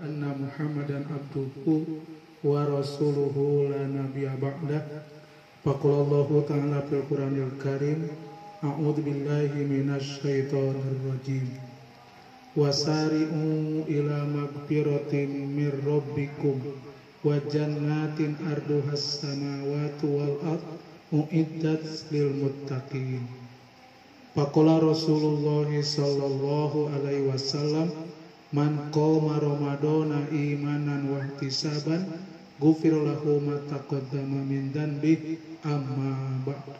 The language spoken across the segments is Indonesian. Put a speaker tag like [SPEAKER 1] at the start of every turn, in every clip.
[SPEAKER 1] anna Muhammadan abduhu wa rasuluhu la nabiyya ba'dah. Faqalallahu ta'ala fil Qur'anil Karim, a'udzu billahi minasy syaithanir rajim. Wasari'u ila magfiratin mir rabbikum wa jannatin arduhas samawati wal ard uiddat lil muttaqin. Faqala Rasulullah sallallahu alaihi wasallam, man qama ramadana imanan wa ihtisaban ghufira lahu ma taqaddama min dhanbi amma ba'd.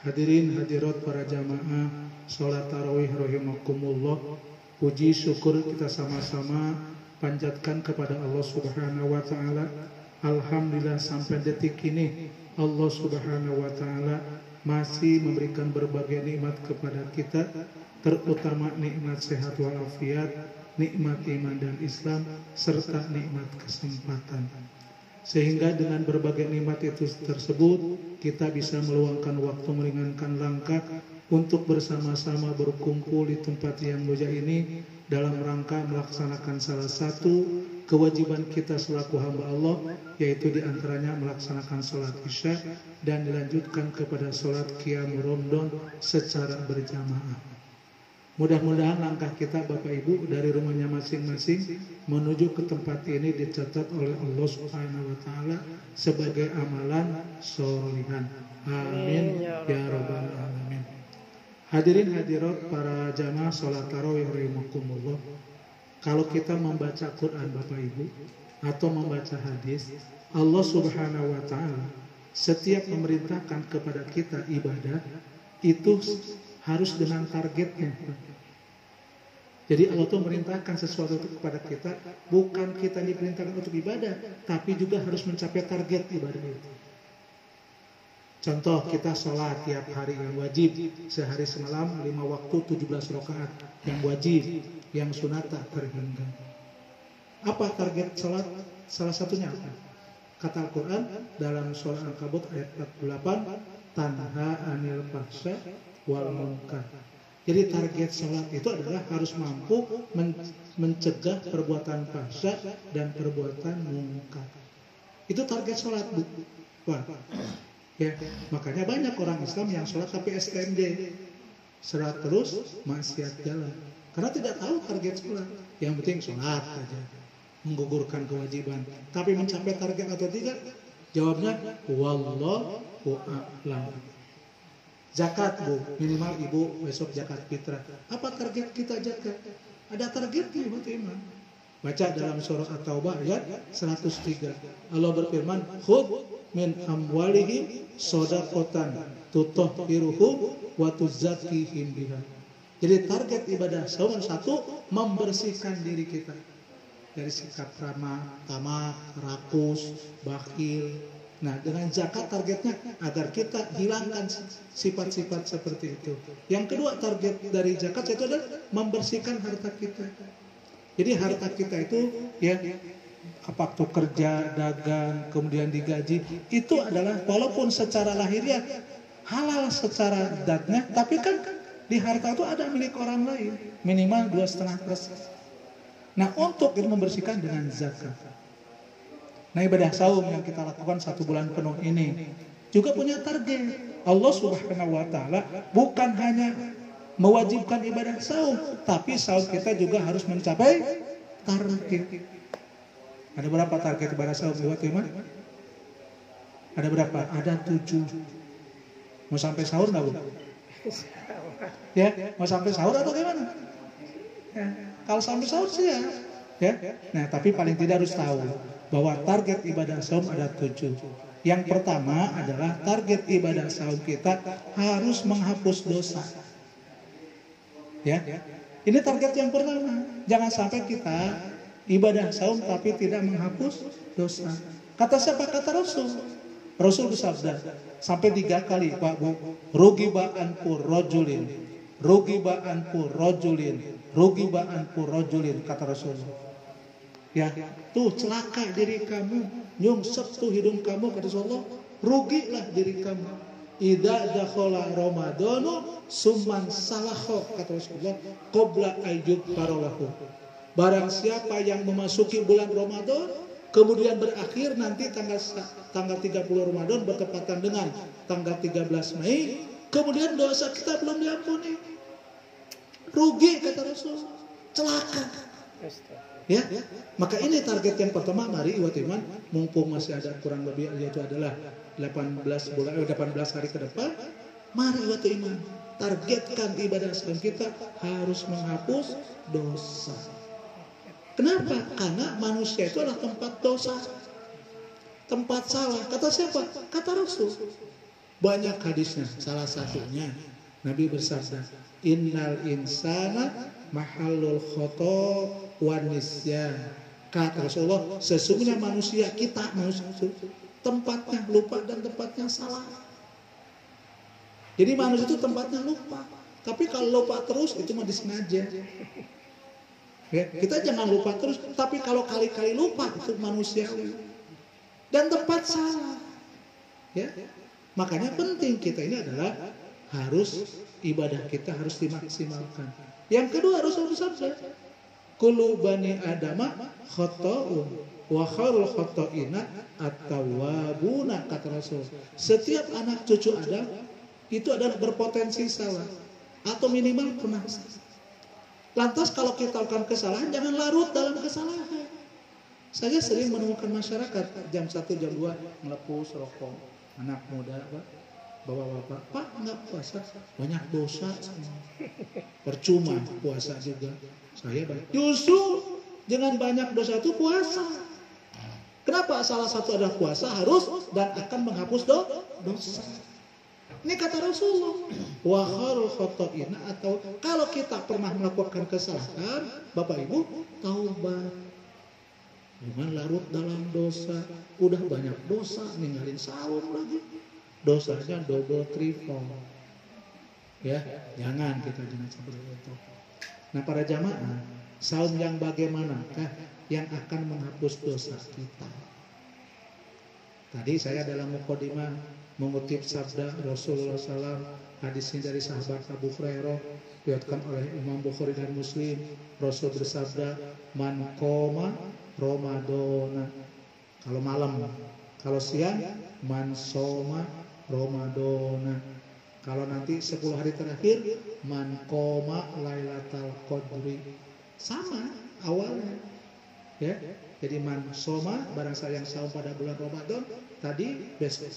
[SPEAKER 1] Hadirin hadirat para jamaah salat tarawih rahimakumullah. Puji syukur kita sama-sama panjatkan kepada Allah Subhanahu wa taala. Alhamdulillah sampai detik ini Allah Subhanahu wa taala masih memberikan berbagai nikmat kepada kita, terutama nikmat sehat walafiat, nikmat iman dan Islam, serta nikmat kesempatan. Sehingga dengan berbagai nikmat itu tersebut, kita bisa meluangkan waktu, meringankan langkah untuk bersama-sama berkumpul di tempat yang mulia ini dalam rangka melaksanakan salah satu kewajiban kita selaku hamba Allah, yaitu diantaranya melaksanakan sholat isya dan dilanjutkan kepada sholat qiyam Ramadan secara berjamaah. Mudah-mudahan langkah kita Bapak Ibu dari rumahnya masing-masing menuju ke tempat ini dicatat oleh Allah Subhanahu wa taala sebagai amalan sholihan. Amin ya rabbal alamin. Hadirin hadirat para jamaah salat tarawih rahimakumullah. Kalau kita membaca Quran Bapak Ibu atau membaca hadis, Allah Subhanahu wa taala setiap memerintahkan kepada kita ibadah itu harus dengan targetnya. Jadi Allah itu merintahkan sesuatu itu kepada kita, bukan kita diperintahkan untuk ibadah, tapi juga harus mencapai target ibadah itu. Contoh, kita sholat tiap hari yang wajib, sehari semalam 5 waktu 17 rakaat yang wajib, yang sunata terhingga. Apa target sholat? Salah satunya apa? Kata Al-Quran dalam surah Al-Ankabut ayat 48, tanha anil fahsya wal munkar. Jadi target sholat itu adalah harus mampu mencegah perbuatan fahsya dan perbuatan munkar. Itu target sholat, Bu. Wah. Ya, makanya banyak orang Islam yang sholat tapi STMJ, sholat terus maksiat jalan, karena tidak tahu target sholat. Yang penting sholat saja, menggugurkan kewajiban. Tapi mencapai target atau tidak? Jawabnya wallahu a'lam. Zakat, Bu, minimal Ibu besok zakat fitrah. Apa target kita zakat? Ada targetnya buat iman. Baca dalam surah At-Taubah ayat 103. Allah berfirman, khudh min amwalihim shadaqatan tutahhiruhum wa tuzakkihim biha. Jadi target ibadah saum satu, membersihkan diri kita dari sikap ramah, tamak, rakus, bakhil. Nah, dengan zakat targetnya agar kita hilangkan sifat-sifat seperti itu. Yang kedua target dari zakat itu adalah membersihkan harta kita. Jadi harta kita itu ya, apa tuh kerja, dagang, kemudian digaji, itu adalah walaupun secara lahiriah halal secara zatnya, tapi kan di harta itu ada milik orang lain, minimal 2,5%. Nah, untuk itu membersihkan dengan zakat. Nah, ibadah saum yang kita lakukan 1 bulan penuh ini juga punya target. Allah Subhanahu wa taala bukan hanya mewajibkan ibadah saum, tapi saum kita juga harus mencapai target. Ada berapa target ibadah saum buat iman? Ada berapa? Ada 7. Mau sampai sahur enggak, Bu? Ya, mau sampai sahur atau gimana? Ya, kalau sampai sahur sih ya. Nah, tapi paling tidak harus tahu bahwa target ibadah saum ada 7. Yang pertama adalah target ibadah saum kita harus menghapus dosa. Ya, ini target yang pertama. Jangan sampai kita ibadah saum tapi tidak menghapus dosa. Kata siapa? Kata Rasul. Rasul bersabda sampai 3 kali, Pak Bu, rugi ba'anpur rojulin, rugi ba'anpur rojulin, rugi ba'anpur rojulin, kata Rasul. Ya, tuh celaka diri kamu, nyungsep tuh hidung kamu, kata Rasulullah, rugilah diri kamu. Idza dakhala Ramadanu summan salaho, kata Rasulullah, qabla ayyub farolahu. Barang siapa yang memasuki bulan Ramadan, kemudian berakhir nanti tanggal 30 Ramadan bertepatan dengan tanggal 13 Mei, kemudian dosa kita belum diampuni. Rugi kata Rasul, celaka. Ya, maka ini target yang pertama. Mari iwat iman, mumpung masih ada kurang lebih yaitu adalah 18 hari ke depan, mari iwat iman, targetkan ibadah Islam kita harus menghapus dosa. Kenapa? Karena manusia itu adalah tempat dosa, tempat salah. Kata siapa? Kata Rasul. Banyak hadisnya. Salah satunya Nabi bersabda, innal insana mahallul khoto wan nisyan. Kata Rasulullah, sesungguhnya manusia tempatnya lupa dan tempatnya salah. Jadi manusia itu tempatnya lupa. Tapi kalau lupa terus itu mah disengaja. Ya, kita jangan lupa terus, tapi kalau kali-kali lupa itu manusiawi dan tempat salah. Ya, makanya penting kita ini adalah harus ibadah kita harus dimaksimalkan. Yang kedua Rasul bersabda, kullu bani adama khata'un wa khairul khata'ina at-tawwabuna, kata Rasul. Setiap anak cucu Adam itu adalah berpotensi salah atau minimal pernah salah. Lantas kalau kita lakukan kesalahan, jangan larut dalam kesalahan. Saya sering menemukan masyarakat jam 1, jam 2 melepus rokok. Anak muda, Pak, bapak-bapak, Pak nggak puasa, banyak dosa. Percuma puasa juga. Saya banyak. Justru dengan banyak dosa itu puasa. Kenapa? Salah satu adalah puasa harus dan akan menghapus dosa. Ini kata Rasulullah, wa khairul khata'ina, atau kalau kita pernah melakukan kesalahan, Bapak Ibu, taubat. Jangan larut dalam dosa. Udah banyak dosa, ninggalin sahur lagi. Dosanya double triple. Ya, jangan seperti itu. Nah, para jamaah, saum yang bagaimanakah yang akan menghapus dosa kita? Tadi saya dalam mukadimah mengutip sabda Rasulullah SAW, hadisnya dari sahabat Abu Hurairah, diriwayatkan oleh Imam Bukhari dan Muslim. Rasul bersabda, man qoma Ramadana, kalau malam, kalau siang man soma Ramadana, kalau nanti 10 hari terakhir man qoma Lailatul Qadri. Sama awalnya, ya. Jadi man soma, barang siapa yang saum pada bulan Ramadan, tadi besok.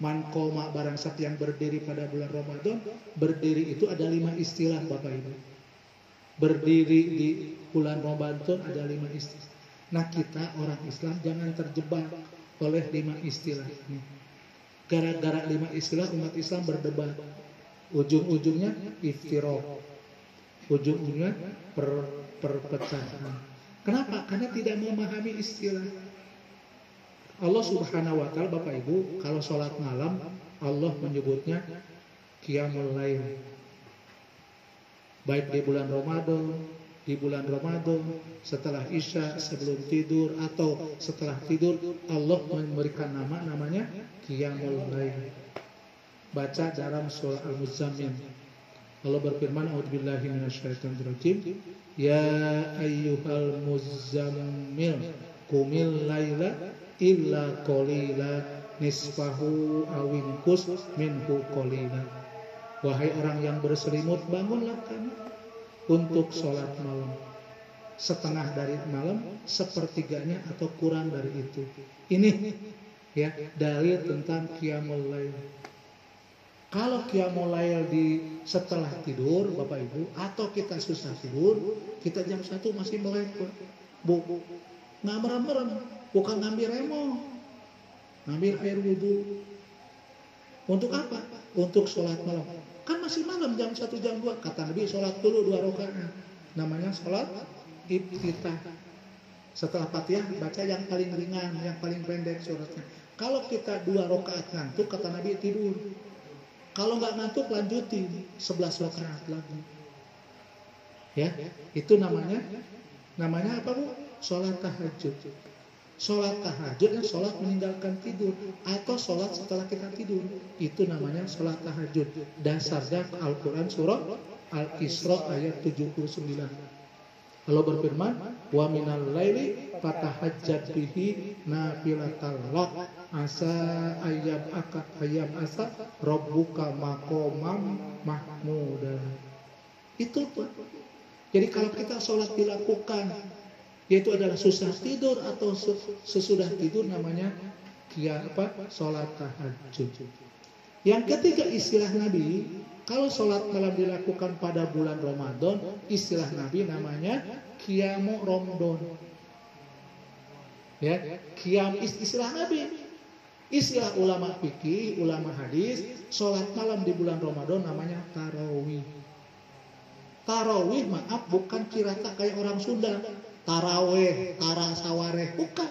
[SPEAKER 1] Man qoma, barang siapa yang berdiri pada bulan Ramadan. Berdiri itu ada 5 istilah, Bapak Ibu. Berdiri di bulan Ramadan ada 5 istilah. Nah, kita orang Islam jangan terjebak oleh 5 istilah ini. Gara-gara 5 istilah umat Islam berdebat. Ujung-ujungnya iftiraq. Ujung-ujungnya perpecahan. Kenapa? Karena tidak memahami istilah. Allah Subhanahu wa Ta'ala, Bapak Ibu, kalau sholat malam Allah menyebutnya qiyamul lail. Baik di bulan Ramadan, setelah Isya, sebelum tidur atau setelah tidur, Allah memberikan namanya qiyamul lail. Baca dalam surah Al-Muzammil. Allah berfirman, a'udzubillahi minasyaitonirrajim, ya ayyuhal muzammil qumil laila illa qalila nisfahu awinkus minhu qalila. Wahai orang yang berselimut, bangunlah kamu untuk sholat malam. Setengah dari malam, sepertiganya atau kurang dari itu. Ini ya dalil tentang qiyamul lail. Kalau qiyamul lail di setelah tidur, Bapak Ibu, atau kita susah tidur, kita jam 1 masih melek, Bu. Nggak merem-merem, bukan ngambil remo, ngambil air wudhu. Untuk apa? Untuk sholat malam. Kan masih malam, jam 1, jam 2. Kata Nabi, sholat dulu 2 rakaat. Namanya sholat iftitah. Setelah Fatihah, baca yang paling ringan, yang paling pendek suratnya. Kalau kita 2 rakaat ngantuk, kata Nabi, tidur. Kalau nggak ngantuk, lanjutin 11 rakaat lagi. Ya, itu namanya apa, Bu? Sholat tahajud. Sholat tahajud, sholat meninggalkan tidur, atau sholat setelah kita tidur, itu namanya sholat tahajud. Dasarnya Al-Quran surah Al-Isra ayat 79. Allah berfirman, wa minal laili fatahajjat bihi nafilatal lak asa ayam asa rabbuka maqamam mahmuda. Itu Pak. Jadi kalau kita sholat dilakukan, yaitu adalah susah tidur atau sesudah tidur, namanya sholat tahajud. Yang ketiga istilah Nabi, kalau sholat malam dilakukan pada bulan Ramadan, istilah Nabi namanya Qiyamu Ramadan. Ya, Qiyam istilah Nabi. Istilah ulama fikih, ulama hadis, sholat malam di bulan Ramadan namanya tarawih. Tarawih, maaf, bukan kirata kayak orang Sunda. Taraweh, tarasawareh, bukan.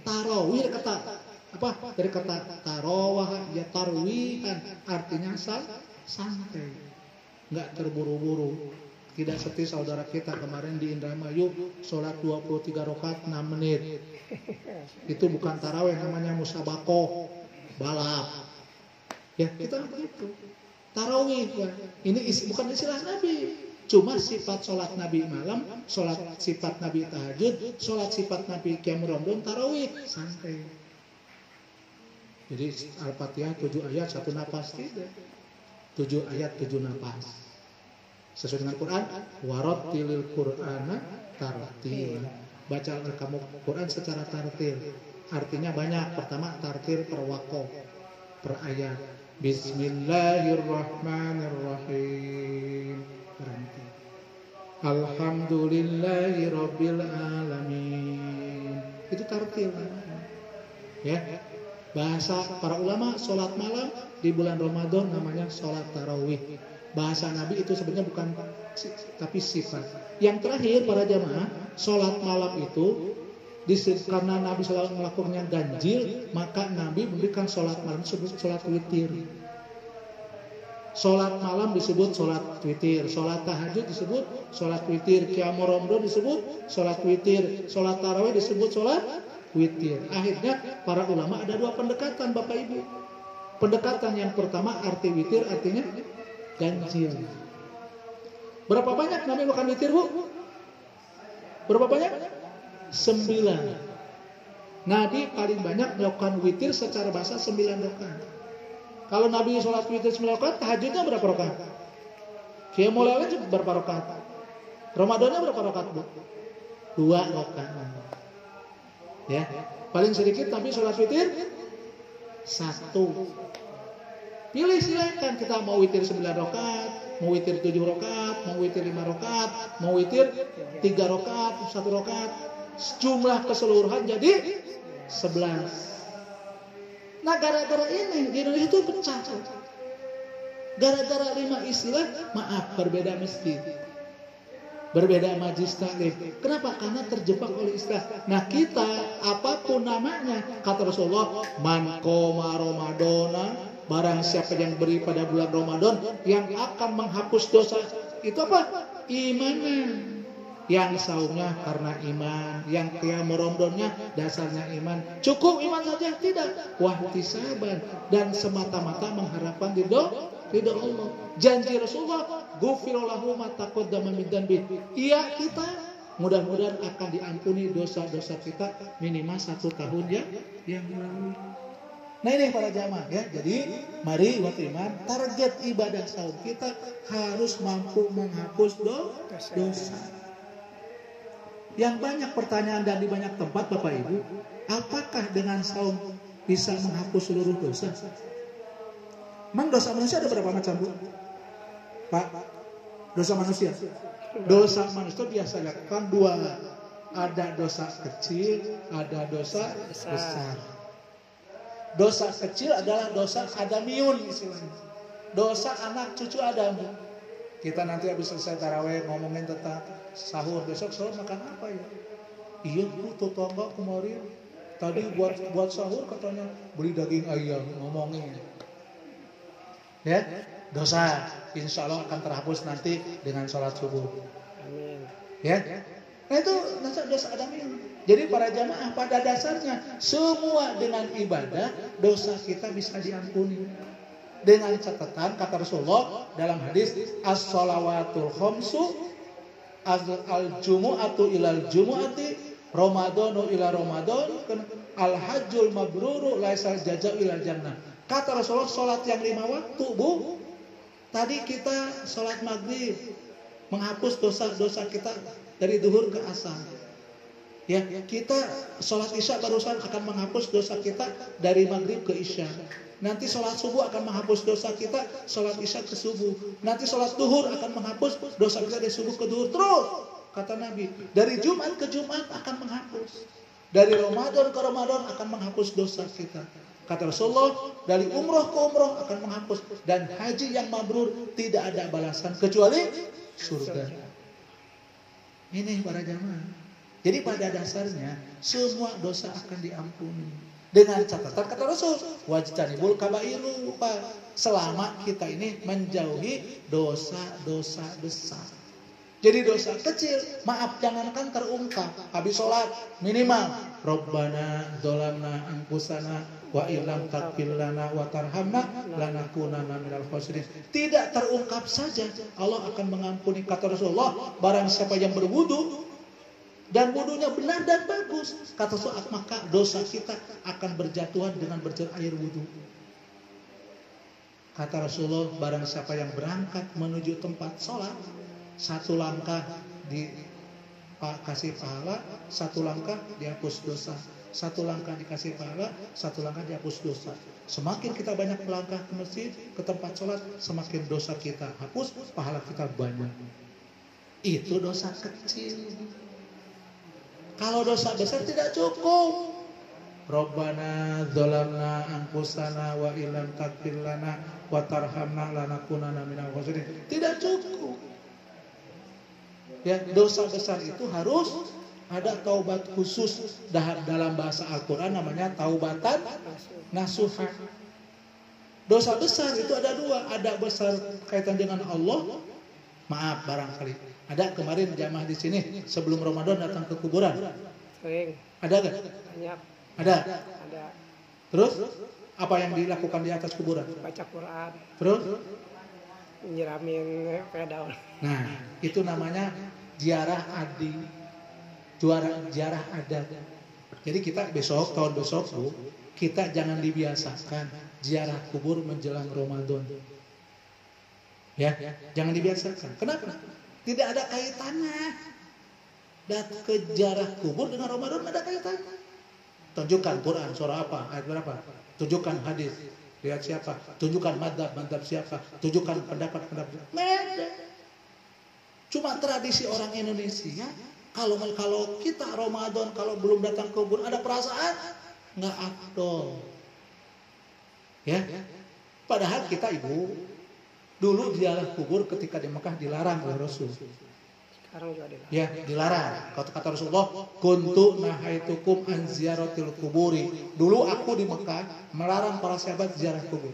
[SPEAKER 1] Tarawih kata apa? Dari kata tarawah, ya tarwihan, artinya santai, nggak terburu-buru. Tidak seperti saudara kita kemarin di Indramayu sholat 23 rakaat 6 menit. Itu bukan tarawih, namanya musabakoh, balap. Ya kita begitu. Tarawih, ini bukan istilah Nabi. Cuma sifat sholat Nabi malam, sholat sifat Nabi tahajud, sholat sifat Nabi Qiyam Ramadan, tarawih, santai. Jadi Al-Fatihah 7 ayat 1 napas, tidak. 7 ayat 7 napas. Sesuai dengan Quran, warattilil Qur'ana tartila. Baca kamu Quran secara tartil. Artinya banyak. Pertama, tartil per waqaf, per ayat. Bismillahirrahmanirrahim. Berhenti. Alhamdulillahi rabbil alamin. Itu tartil. Ya. Bahasa para ulama, sholat malam di bulan Ramadan namanya sholat tarawih. Bahasa Nabi itu sebenarnya bukan, tapi sifat. Yang terakhir para jamaah, sholat malam itu karena Nabi selalu melakukannya ganjil, maka Nabi memberikan sholat malam disebut sholat witir. Sholat malam disebut sholat witir, sholat tahajud disebut sholat witir, Qiyamu Ramadan disebut sholat witir, sholat tarawih disebut sholat witir. Akhirnya para ulama ada dua pendekatan Bapak Ibu. Pendekatan yang pertama, arti witir artinya ganjil. Berapa banyak Nabi makan witir, Bu? Berapa banyak? 9. Nabi paling banyak melakukan witir secara bahasa 9 rakaat. Kalau Nabi sholat witir 9 rakaat, tahajudnya berapa rakaat? Qiyamul Lail berapa rakaat? Ramadannya berapa rakaat, Bu? 2 rakaat. Ya, paling sedikit Nabi sholat witir 1. Pilih silakan, kita mau witir 9 rakaat, mau witir 7 rakaat, mau witir 5 rakaat, mau witir 3 rakaat, 1 rakaat. Jumlah keseluruhan jadi 11. Nah, gara-gara ini di Indonesia itu pecah. Gara-gara 5 istilah, maaf, berbeda masjid, berbeda majlis taklim. Kenapa? Karena terjebak oleh istilah. Nah, kita apapun namanya, kata Rasulullah, man qoma ramadana, barang siapa yang beri pada bulan Ramadan, yang akan menghapus dosa itu apa? Imanan. Yang saumnya karena iman, yang Qiyamu Ramadannya dasarnya iman. Cukup iman saja? Tidak. Wahtisaban, dan semata-mata mengharapkan ridho Allah. Janji Rasulullah, ghufira lahu ma taqaddama min dzanbi. Iya, kita mudah-mudahan akan diampuni dosa-dosa kita minimal 1 tahun yang lalu. Nah, ini para jamaah ya. Jadi mari iman, target ibadah saum kita harus mampu menghapus dosa. Yang banyak pertanyaan dan di banyak tempat Bapak Ibu, apakah dengan saum bisa menghapus seluruh dosa? Memang dosa manusia ada berapa macam, Bu? Pak, dosa manusia. Dosa manusia biasanya kan 2. Ada dosa kecil, ada dosa besar. Dosa kecil adalah dosa adamiun istilahnya. Dosa anak cucu Adam. Kita nanti habis selesai tarawih ngomongin tentang sahur. Besok sahur makan apa ya? Iya, Bu, tetangga kemarin tadi buat sahur katanya beli daging ayam, ngomongin. Ya, dosa insya Allah akan terhapus nanti dengan sholat subuh. Amin. Ya, nah itu dosa adamiun. Jadi para jamaah pada dasarnya semua dengan ibadah dosa kita bisa diampuni. Dengan catatan kata Rasulullah dalam hadis as-shalawatul khamsu al-jumu'atu ilal jumu'ati, Ramadhanu ila Ramadan, al-hajjul mabruru laisal jaza'u ilal jannah. Kata Rasulullah, sholat yang 5 waktu, Bu. Tadi kita sholat maghrib, menghapus dosa-dosa kita dari duhur ke asar. Ya, kita sholat isya barusan akan menghapus dosa kita dari maghrib ke isya. Nanti sholat subuh akan menghapus dosa kita sholat isya ke subuh. Nanti sholat duhur akan menghapus dosa kita dari subuh ke duhur. Terus, kata Nabi, dari Jumat ke Jumat akan menghapus. Dari Ramadan ke Ramadan akan menghapus dosa kita. Kata Rasulullah, dari umroh ke umroh akan menghapus. Dan haji yang mabrur tidak ada balasan kecuali surga. Ini para jamaah. Jadi pada dasarnya semua dosa akan diampuni. Dengan catatan kata Rasul, wajtanibul kabairu, selama kita ini menjauhi dosa-dosa besar. Jadi dosa kecil, maaf jangankan terungkap. Habis sholat minimal Rabbana dzalamna anfusana wa illam taghfir lana wa tarhamna lanakunanna minal khasirin. Tidak terungkap saja Allah akan mengampuni. Kata Rasulullah, barang siapa yang berwudu dan wudunya benar dan bagus, kata Rasul, maka dosa kita akan berjatuhan dengan berjatuh air wudu. Kata Rasulullah, barang siapa yang berangkat menuju tempat sholat, 1 langkah dikasih pahala, 1 langkah dihapus dosa. 1 langkah dikasih pahala, 1 langkah dihapus dosa. Semakin kita banyak melangkah ke masjid, ke tempat sholat, semakin dosa kita hapus, pahala kita banyak. Itu dosa kecil. Kalau dosa besar tidak cukup. Rabbana dzalamna anfusana wa illam taghfir lana wa tarhamna lanakunanna minal khasirin. Tidak cukup. Ya, dosa besar itu harus ada taubat khusus. Dalam bahasa Al-Quran namanya taubatan nasuha. Dosa besar itu ada 2. Ada besar kaitan dengan Allah. Maaf barangkali ada kemarin jamaah di sini sebelum Ramadan datang ke kuburan.
[SPEAKER 2] Sering.
[SPEAKER 1] Ada gak?
[SPEAKER 2] Banyak.
[SPEAKER 1] Ada.
[SPEAKER 2] Ada.
[SPEAKER 1] Terus apa yang dilakukan di atas kuburan?
[SPEAKER 2] Baca Quran.
[SPEAKER 1] Terus
[SPEAKER 2] Nyiramin pedal.
[SPEAKER 1] Nah, itu namanya ziarah adi. Ziarah adat. Jadi kita tahun besok Bu, kita jangan dibiasakan ziarah kubur menjelang Ramadan. Ya, jangan dibiasakan. Kenapa? Tidak ada kaitannya. Dan ke ziarah kubur dengan Ramadan ada kaitannya. Tunjukkan Quran surah apa, ayat berapa? Tunjukkan hadis. Lihat siapa? Tunjukkan madhab siapa? Tunjukkan pendapat. Beda. Cuma tradisi orang Indonesia. Kalau kita Ramadan kalau belum datang ke kubur ada perasaan nggak afdol. Ya. Padahal kita Ibu dulu ziarah kubur ketika di Mekah dilarang oleh Rasul.
[SPEAKER 2] Sekarang juga dilarang.
[SPEAKER 1] Ya, dilarang. Kata Rasulullah, kuntu nahaitukum an ziyaratil kuburi. Dulu aku di Mekah melarang para sahabat ziarah kubur.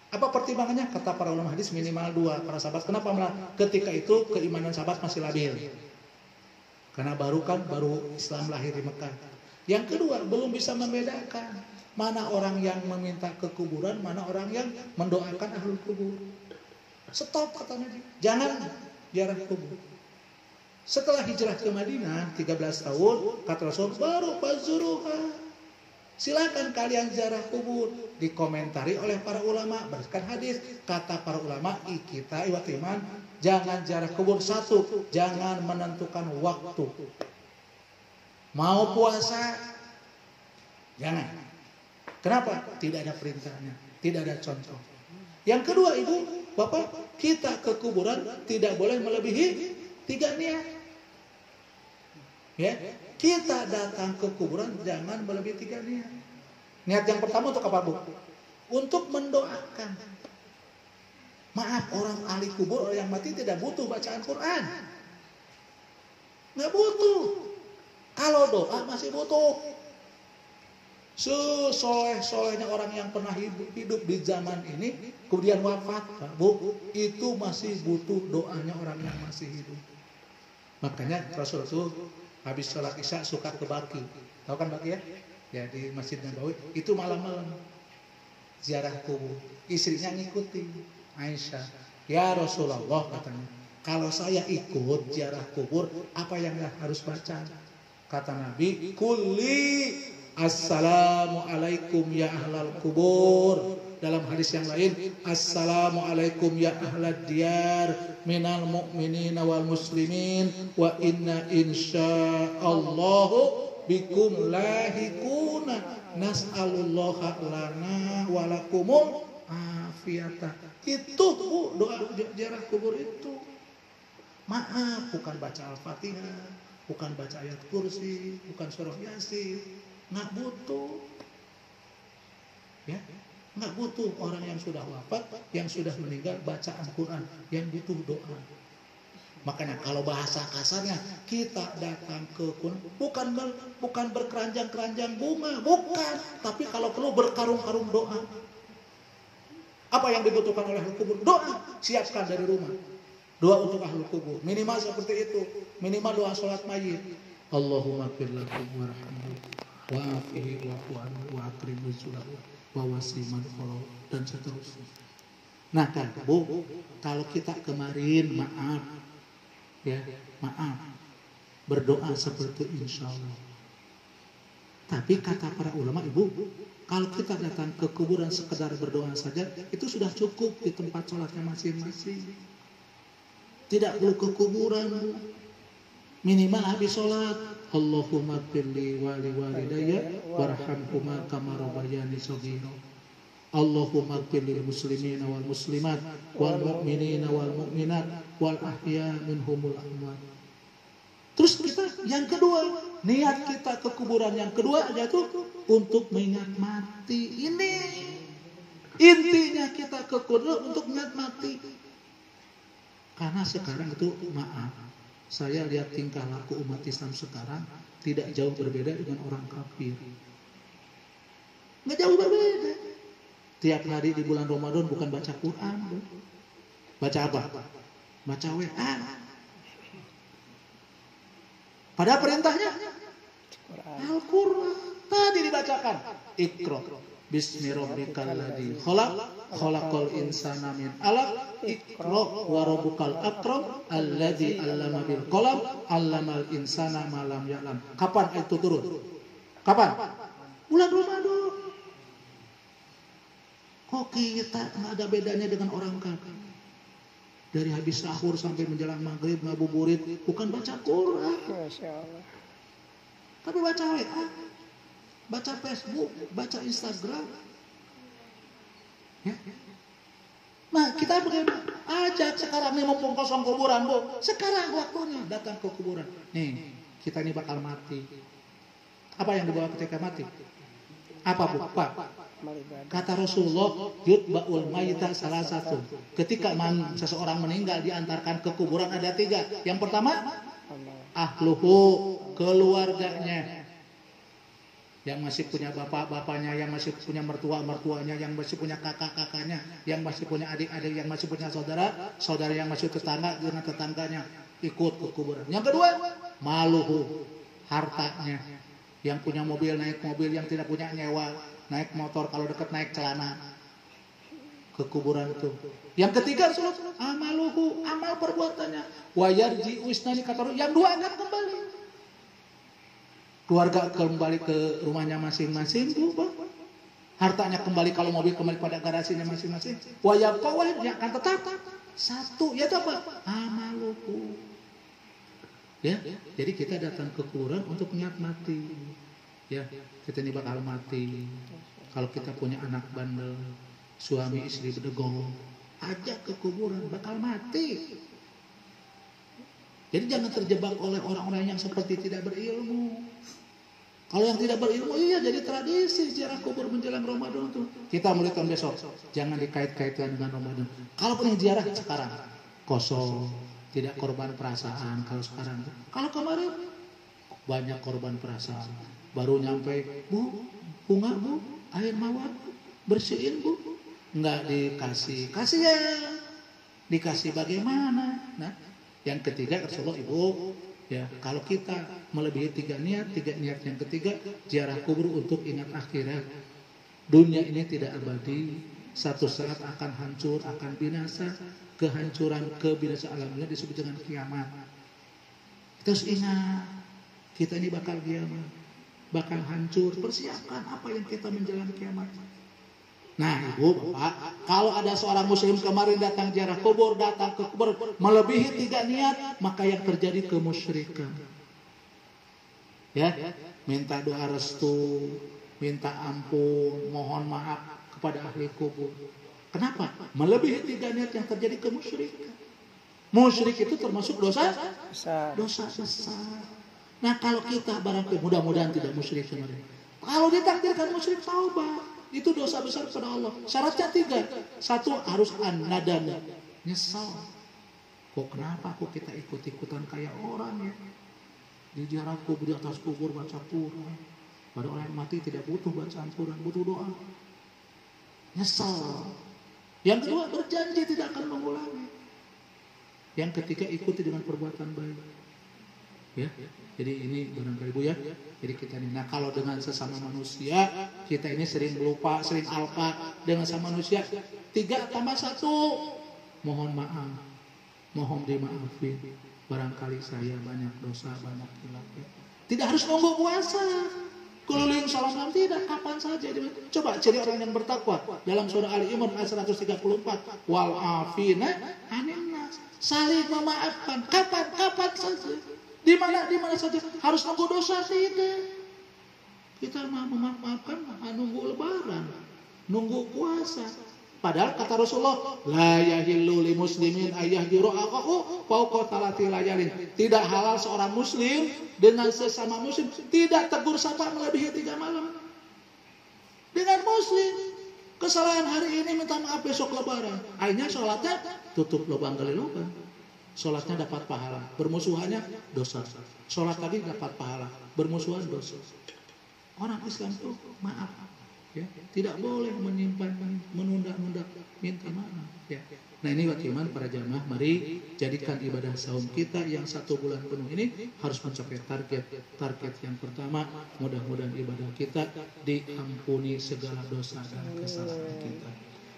[SPEAKER 1] Apa pertimbangannya? Kata para ulama hadis minimal 2 para sahabat. Kenapa melarang? Ketika itu keimanan sahabat masih labil. Karena baru Islam lahir di Mekah. Yang kedua, belum bisa membedakan mana orang yang meminta ke kuburan, mana orang yang mendoakan ahlul kubur. Stop kata Nabi. Jangan ziarah kubur. Setelah hijrah ke Madinah 13 tahun, kata Rasul, baru fazuruha. Silakan kalian ziarah kubur. Dikomentari oleh para ulama berdasarkan hadis. Kata para ulama, kita iwat iman, jangan ziarah kubur. 1, jangan menentukan waktu. Mau puasa, jangan. Kenapa? Tidak ada perintahnya, tidak ada contoh. Yang kedua Ibu, Bapak, kita ke kuburan tidak boleh melebihi 3 niat. Ya, kita datang ke kuburan jangan melebihi 3 niat. Niat yang pertama untuk apa Bu? Untuk mendoakan. Maaf, orang ahli kubur, orang yang mati tidak butuh bacaan Quran. Nggak butuh. Kalau doa masih butuh. Soleh-solehnya orang yang pernah hidup di zaman ini kemudian wafat, Bu, itu masih butuh doanya orang yang masih hidup. Makanya Rasul habis sholat isya suka ke Baqi. Tahu kan Baqi ya? Ya di Masjid Nabawi. Itu malam-malam ziarah kubur. Istrinya ngikuti Aisyah. Ya Rasulullah katanya, Kalau saya ikut ziarah kubur, apa yang harus baca? Kata Nabi, kulli assalamualaikum ya ahlal kubur. Dalam hadis yang lain, assalamualaikum ya ahlad diyar minal mu'minina wal muslimin wa inna insyaallahu bikum lahikuna nas'alullaha lana walakumul afiyata. Itu doa ziarah kubur itu. Maaf, bukan baca Al-Fatihah, bukan baca ayat kursi, bukan surah Yasin. Nggak butuh. Ya, nggak butuh orang yang sudah wafat, yang sudah meninggal baca Al-Quran. Yang butuh doa. Makanya kalau bahasa kasarnya, kita datang ke bukan berkeranjang-keranjang bunga, bukan. Tapi kalau perlu berkarung-karung doa. Apa yang dibutuhkan oleh ahli kubur? Doa. Siapkan dari rumah. Doa untuk ahli kubur. Minimal seperti itu. Minimal doa sholat mayit. Allahumma ighfir lahu warhamhu wa'afihi wa'fu anhu wa akrim nuzulahu wa wasi'man qalahu dan seterusnya. Nah kan Bu, kalau kita kemarin maaf berdoa seperti insyaallah. Tapi kata para ulama Ibu, kalau kita datang ke kuburan sekedar berdoa saja itu sudah cukup di tempat sholatnya masing-masing. Tidak perlu ke kuburan. Minimal habis sholat, Allahumma firli wali walidayya warhamhuma kama rabbayani shaghira. Allahumma firli muslimina wal muslimat wal mu'minina wal mu'minat wal ahya minhumul amwat. Terus kita yang kedua, niat kita ke kuburan yang kedua yaitu untuk mengingat mati. Ini intinya kita ke kuburan untuk mengingat mati. Karena sekarang itu maaf, saya lihat tingkah laku umat Islam sekarang tidak jauh berbeda dengan orang kafir. Nggak jauh berbeda. Tiap hari di bulan Ramadan bukan baca Quran, baca apa? Baca WA. Pada perintahnya Al-Quran tadi dibacakan. Iqra bismi rabbikal ladzi khalaq khalaqal insana min 'alaq iqra wa rabbukal akram alladzi 'allama bil qalam 'allamal insana ma lam ya'lam. Kapan itu turun? Kapan? Bulan Ramadan. Kok kita nggak ada bedanya dengan orang kafir? Dari habis sahur sampai menjelang maghrib ngabuburit bukan baca Quran.
[SPEAKER 2] Masya Allah.
[SPEAKER 1] Tapi baca WA, baca Facebook, baca Instagram. Ya. Nah kita bagaimana? Ajak sekarang nih mumpung kosong kuburan Bu. Sekarang waktunya datang ke kuburan. Nih kita ini bakal mati. Apa yang dibawa ketika mati? Apa Bu? Pak? Kata Rasulullah, yutba'ul mayita salah satu. Ketika seseorang meninggal diantarkan ke kuburan ada 3. Yang pertama, ahluhu, keluarganya. Yang masih punya bapak-bapaknya, yang masih punya mertua-mertuanya, yang masih punya kakak-kakaknya, yang masih punya adik-adik, yang masih punya saudara yang masih tetangga dengan tetangganya ikut ke kuburan. Yang kedua, maluhu, hartanya. Yang punya mobil naik mobil, yang tidak punya nyewa naik motor, kalau dekat naik celana ke kuburan itu. Yang ketiga, amaluhu, amal perbuatannya. Wa yarji usnani kataru, yang 2 akan kembali. Keluarga kembali ke rumahnya masing-masing, hartanya kembali, kalau mobil kembali pada garasinya masing-masing. Wa yaqawah, yang akan tetap satu, yaitu apa? Amaluhu. Ya, jadi kita datang ke kuburan untuk niat mati. Ya, kita ini bakal mati. Kalau kita punya anak bandel, suami istri bedegong, ajak ke kuburan, bakal mati. Jadi jangan terjebak oleh orang-orang yang seperti tidak berilmu. Kalau yang tidak berilmu, iya jadi tradisi ziarah kubur menjelang Ramadan tuh. Kita mulai tahun besok, jangan dikait-kaitkan dengan Ramadan. Kalau punya ziarah sekarang, kosong, tidak korban perasaan. Kalau sekarang, kalau kemarin banyak korban perasaan. Baru nyampe, Bu, bunga Bu, air mawar, bersihin Bu. Enggak dikasih, kasih ya. Dikasih bagaimana? Nah, yang ketiga Rasulullah Ibu, ya kalau kita melebihi 3 niat yang ketiga ziarah kubur untuk ingat akhirat. Dunia ini tidak abadi, satu saat akan hancur, akan binasa. Kehancuran, kebinasaan alamnya disebut dengan kiamat. Terus ingat, kita ini bakal kiamat, bakal hancur. Persiapkan apa yang kita menjelang kiamat. Nah, ibu, bapak, kalau ada seorang muslim kemarin datang ziarah kubur, datang ke kubur melebihi 3 niat, maka yang terjadi kemusyrikan. Ya, minta doa restu, minta ampun, mohon maaf kepada ahli kubur. Kenapa? Melebihi 3 niat yang terjadi kemusyrikan. Musyrik itu termasuk dosa besar. Nah, kalau kita barangkali mudah-mudahan tidak musyrik kemarin. Kalau ditakdirkan musyrik, taubat. Itu dosa besar kepada Allah. Syaratnya 3. 1 harus an-nadam, nyesal. Kok kenapa kok kita ikut-ikutan kayak orang ya? Di ziarah kubur, di atas kubur baca Quran. Pada orang yang mati tidak butuh bacaan Quran, butuh doa. Nyesal. Yang kedua, berjanji tidak akan mengulangi. Yang ketiga, ikuti dengan perbuatan baik. Ya, jadi ini barangkali Bu ya. Jadi kita ini. Nah, kalau dengan sesama manusia, kita ini sering lupa, sering alpa dengan sama manusia. 3 tambah 1, mohon maaf, mohon dimaafin. Barangkali saya banyak dosa, banyak hilaf. Tidak harus nunggu puasa. Keliling salam tidak, kapan saja. Coba ciri orang yang bertakwa dalam surah Ali Imran ayat 134. Wal afina anin nas. Saling memaafkan. Kapan saja. Di mana saja. Harus nunggu dosa tidak. Kita memaafkan nunggu lebaran, nunggu puasa. Padahal kata Rasulullah, la yahillu li muslimin ayyahjuru akahu fawqa thalathi layalin. Tidak halal seorang muslim dengan sesama muslim tidak tegur sapa melebihi 3 malam. Dengan muslim, kesalahan hari ini minta maaf besok lebaran. Akhirnya sholatnya tutup lubang gali lubang. Sholatnya dapat pahala, bermusuhannya dosa. Sholat lagi dapat pahala, bermusuhan dosa. Orang Islam itu maaf. Ya, tidak boleh menyimpan, menunda-nunda, minta maaf. Ya. Nah, ini bagaimana para jamaah, mari jadikan ibadah saum kita yang 1 bulan penuh ini harus mencapai target yang pertama. Mudah-mudahan ibadah kita diampuni segala dosa dan kesalahan kita.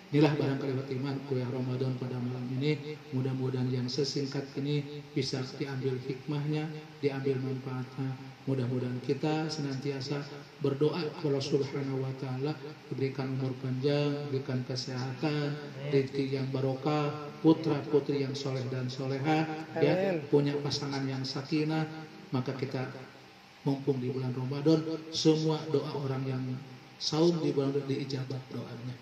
[SPEAKER 1] Inilah barangkali bagaimana kuliah Ramadan pada malam ini. Mudah-mudahan yang sesingkat ini bisa diambil hikmahnya, diambil manfaatnya. Mudah-mudahan kita senantiasa berdoa kepada Allah Subhanahu wa taala diberikan umur panjang, diberikan kesehatan, rezeki yang barokah, putra-putri yang soleh dan soleha, ya, punya pasangan yang sakinah. Maka kita mumpung di bulan Ramadan, semua doa orang yang saum di bulan diijabah doanya.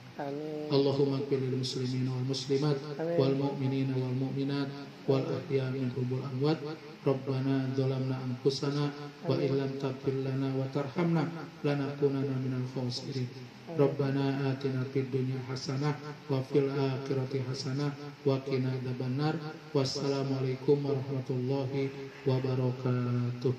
[SPEAKER 1] Allahumma ighfir lil muslimina wal muslimat wal mu'minina wal mu'minat wal ahya'i minhum wal amwat. Rabbana dzalamna anfusana wa illam taghfir lana wa tarhamna lanakunanna minal khasirin. Rabbana atina fid dunya hasanah wa fil akhirati hasanah wa qina adzabannar. Wassalamualaikum warahmatullahi wabarakatuh.